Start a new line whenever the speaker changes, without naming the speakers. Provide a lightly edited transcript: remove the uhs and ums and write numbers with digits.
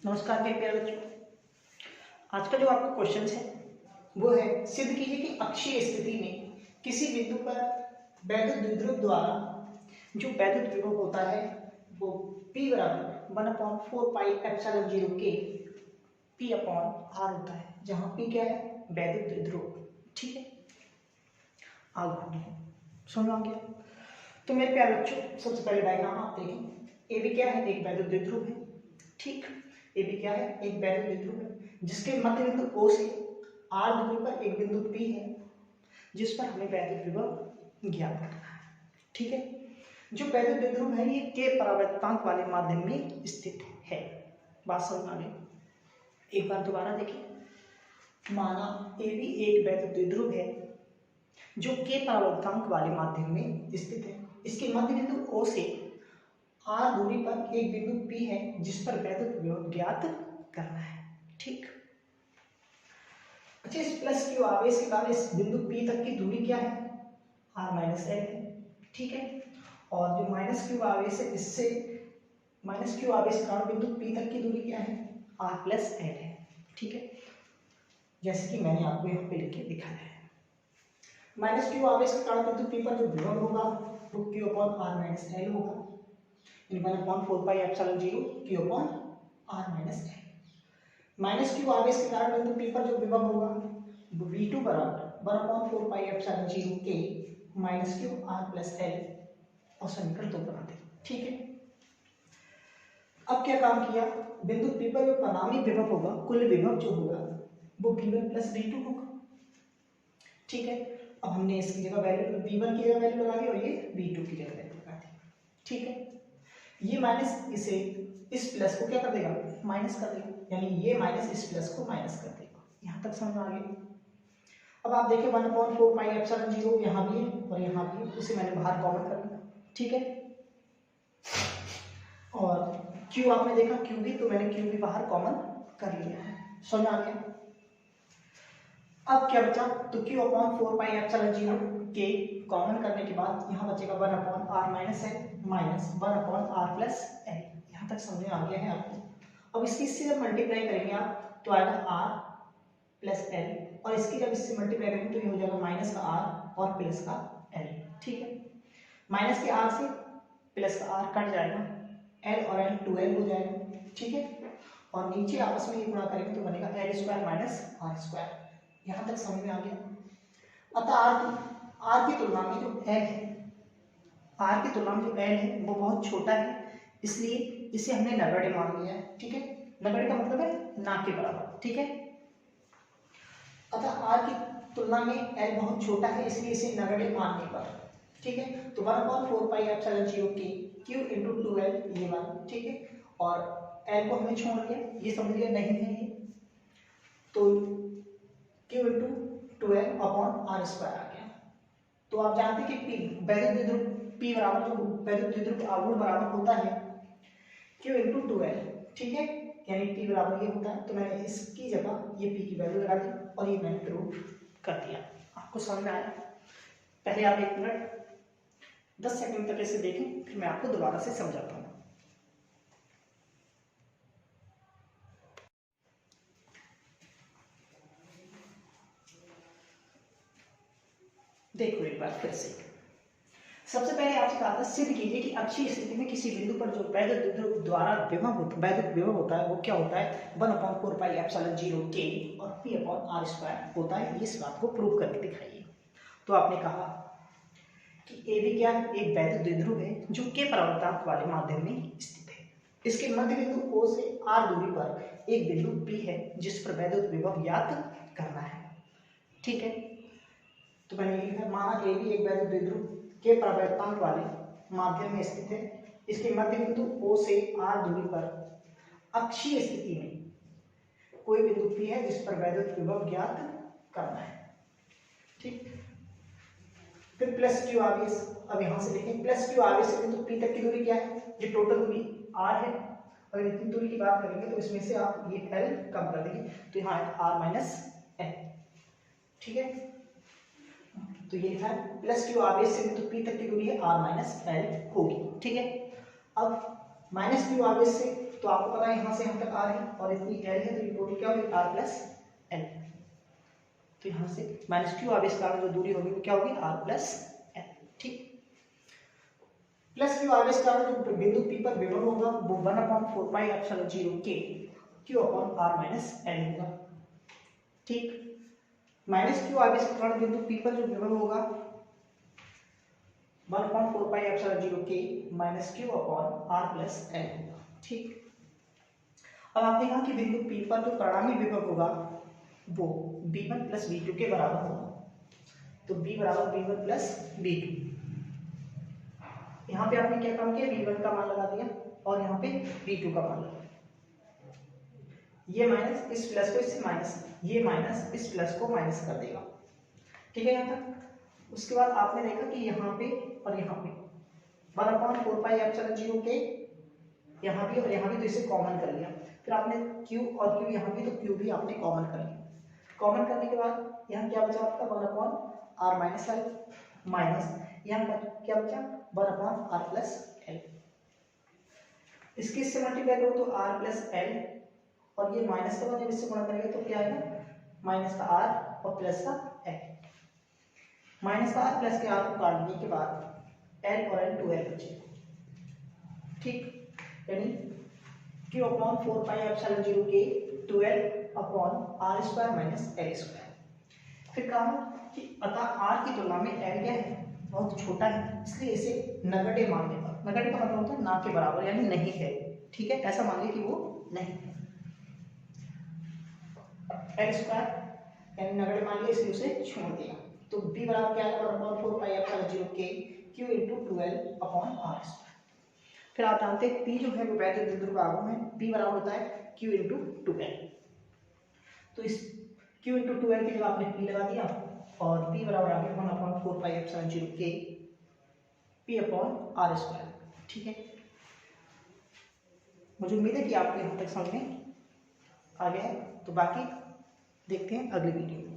नमस्कार मेरे प्यारे बच्चों। आज का जो आपका क्वेश्चन है वो है, सिद्ध कीजिए कि अक्षीय स्थिति में किसी बिंदु पर वैद्युत द्विध्रुव द्वारा जो वैद्युत विभव होता है वो P बराबर 1/4πε0 के P/R होता है, जहां P क्या है? वैद्युत द्विध्रुव। ठीक है, आगे समझ आ गया? तो मेरे प्यारे बच्चों, सबसे पहले डायग्राम आप देखें। ए भी क्या है? एक वैद्युत द्विध्रुव है। ठीक, ए भी क्या है? एक वैद्युत द्विध्रुव है, जिसके मध्य बिंदु O से R दूरी पर एक बिंदु P है, जिस पर हमें वैद्युत विभव ज्ञात करना है। ठीक है, जो वैद्युत द्विध्रुव है ये K परावर्तकांक वाले माध्यम में स्थित है। बात समझ आ गई? एक बार दोबारा देखिए। माना ए भी एक वैद्युत द्विध्रुव है जो K परावर्तकांक वाले माध्यम में स्थित है। इसके मध्य बिंदु O से R दूरी पर एक बिंदु P है, जिस पर वैद्युत विभव ज्ञात करना है। ठीक, अच्छा, इस प्लस क्यू आवेश के कारण इस बिंदु P तक की दूरी क्या है? R माइनस L है। ठीक है, और जो माइनस क्यू आवेश है, इससे माइनस क्यू आवेश के कारण बिंदु P तक की दूरी क्या है? R प्लस L है। ठीक है, जैसे कि मैंने आपको यहाँ पे लिख के दिखाया है। माइनस क्यू आवेश के कारण बिंदु P पर जो विभव होगा वो Q upon R minus L होगा, 1/4πε0 Q upon R minus L। Minus Q आवेश के कारण बिंदु P पर जो विभव होगा वो V2 बराबर 1/4πε0 K minus Q R plus L, और समीकरण 2 बना दे। ठीक है, अब क्या काम किया? बिंदु P पर जो परिणामी विभव होगा, कुल विभव जो होगा वो V1 प्लस V2 होगा। ठीक है, अब हमने इसकी जगह वैल्यू V1 की जगह वैल्यू लगा दी और ये V2 की जगह वैल्यू लगा दी। ठीक है, ये माइनस इसे इस प्लस को क्या कर देगा? माइनस कर देगा, यानी ये माइनस इस प्लस को माइनस कर देगा। यहां तक समझ आ गया? अब आप देखिए 1/4πε0 यहाँ भी है और यहाँ भी है, उसे मैंने बाहर कॉमन कर लिया। ठीक है, और Q आपने देखा Q भी, तो मैंने Q भी बाहर कॉमन कर लिया है। समझ आ गया? अब क्या बचा? तो Q अपॉन 4πε0 के कॉमन करने के बाद यहाँ बचेगा 1/R minus L minus 1/R plus L। यहाँ तक समझ में आ गया है आपको? अब इससे जब मल्टीप्लाई करेंगे आप तो आएगा R प्लस L, और इसकी जब इससे मल्टीप्लाई करेंगे तो ये हो जाएगा माइनस का R और प्लस का L। ठीक है, माइनस के R से प्लस का R कट जाएगा, L और L 2L हो जाएगा। ठीक है, और नीचे आपस में ये गुणा करेंगे तो बनेगा L² माइनस R²। यहाँ तक समझ में आ गया? अतः R की तुलना में जो L है, R की तुलना में जो L है वो बहुत छोटा है, इसलिए इसे हमने नगण्य मान लिया है। ठीक है, नगण्य का मतलब है ना के बराबर। ठीक है, अतः R की तुलना में L बहुत छोटा है, इसलिए इसे नगण्य मानने पर, ठीक है, तो 1/4πε0 के Q इंटू 2L ये वाला। ठीक है, और L को हमने छोड़ दिया, ये समझ लिया नहीं है ये, तो Q into 2L upon R² आ गया। तो आप जानते हैं कि वैद्युत द्विध्रुव P बराबर जो वैद्युत द्विध्रुव आघूर्ण बराबर होता है Q इंटू 2L। ठीक है, यानी P बराबर ये होता है, तो मैंने इसकी जगह ये P की वैल्यू लगा दी और ये मैंने प्रूव कर दिया। आपको समझ में आया? पहले आप 1 मिनट 10 सेकंड तक इसे देखें, फिर मैं आपको दोबारा से समझाता हूँ। देखो एक बार फिर से। सबसे पहले आपसे कहा था सिद्ध कीजिए कि अक्षीय स्थिति में किसी बिंदु पर जो वैद्युत द्विध्रुव द्वारा वैद्युत विभव होता है वो क्या होता है? 1/4πε0 K और P/R² होता है। इस बात को प्रूव करके दिखाइए। तो आपने कहा कि ए भी क्या है? एक वैद्युत द्विध्रुव है जो K परावर्तकांक वाले माध्यम में स्थित है। इसके मध्य बिंदु O से R दूरी पर एक बिंदु P है, जिस पर वैद्युत विभव ज्ञात करना है। ठीक है, तो मैंने ये लिखा, माना ए भी एक वैद्युत द्विध्रुव के परावर्तकांक वाले माध्यम में स्थित है। इसके मध्य बिंदु O से R दूरी पर अक्षीय स्थिति में कोई बिंदु P है जिस पर वैद्युत विभव ज्ञात करना है। ठीक, फिर प्लस क्यू आवेश, अब यहां से लिखें प्लस क्यू आवेश से बिंदु P तक की दूरी क्या है? ये टोटल दूरी R है, और इतनी दूरी की बात करेंगे तो इसमें से आप ये L कम कर देंगे तो यहाँ R माइनस L। ठीक है, तो ये है प्लस क्यू आवेश से बिंदु P तक की दूरी है R माइनस L होगी। ठीक है, अब माइनस क्यू आवेश से तो आपको पता है यहाँ से यहाँ तक आर है और इतनी एल है, तो ये टोटल क्या होगी आर प्लस एल। तो यहाँ से माइनस क्यू आवेश के कारण जो दूरी होगी वो क्या होगी आर प्लस एल। ठीक, प्लस क्यू आवेश के कारण जो बिंदु पी पर विभव होगा वो 1/4πε0 के q upon r minus l होगा। ठीक, माइनस क्यू आवेश के कारण बिंदु पी पर जो विभव होगा 1/4πε0 के minus q upon r plus l होगा। ठीक, अब आपने कहा कि बिंदु पी पर जो परिणामी विभव होगा वो b1 प्लस b2 के बराबर होगा। तो b बराबर b1 प्लस b2। यहाँ पे आपने क्या काम किया, b1 का मान लगा दिया और यहाँ पे b2 का मान लगा। ये माइनस इस प्लस को इससे माइनस, ये माइनस इस प्लस को माइनस कर देगा। ठीक है यहाँ तक। उसके बाद आपने देखा कि यहाँ पे और यहाँ पे 1/4πε0 के यहाँ भी और यहाँ भी, तो इसे कॉमन कर लिया। फिर आपने q और q यहाँ भी, तो q भी आपने कॉमन कर लिया। कॉमन करने के बाद यहाँ क्या बचा आपका 1/r माइनस एल माइनस यहाँ क्या बचा 1/r प्लस एल। इसके इससे मल्टीप्लाई करो तो r प्लस एल और ये माइनस का जब इससे गुणा करेंगे तो क्या आएगा माइनस का r और प्लस का एल। माइनस का r प्लस के r को काटने के बाद l और l 2l बचे। ठीक, यानी q अपॉन 4πε0 के 12 upon r square minus l square. फिर कहा कि अतः r की तुलना में l क्या है बहुत छोटा है, इसलिए इसे नगण्य मान लेगा। नगण्य का मतलब होता है ना के बराबर, यानी नहीं है। ठीक है, ऐसा मान लिया कि वो नहीं है। एल स्क्वायर यानी नगण्य मान लिया, इसलिए उसे छोड़ दिया। तो b बराबर क्या है 1/4πε0 के q into 12 upon r square. फिर आप जानते हैं P जो है वो वैद्युत द्विध्रुव का आगम है। P बराबर होता है Q इंटू 2L। तो इस Q इंटू 2L की जगह आपने P लगा दिया और P बराबर आ गया 1/4πε0 के P अपॉन आर स्क्वायर। ठीक है, मुझे उम्मीद है कि आपको यहाँ तक समझ में आ गया है। तो बाकी देखते हैं अगली वीडियो में।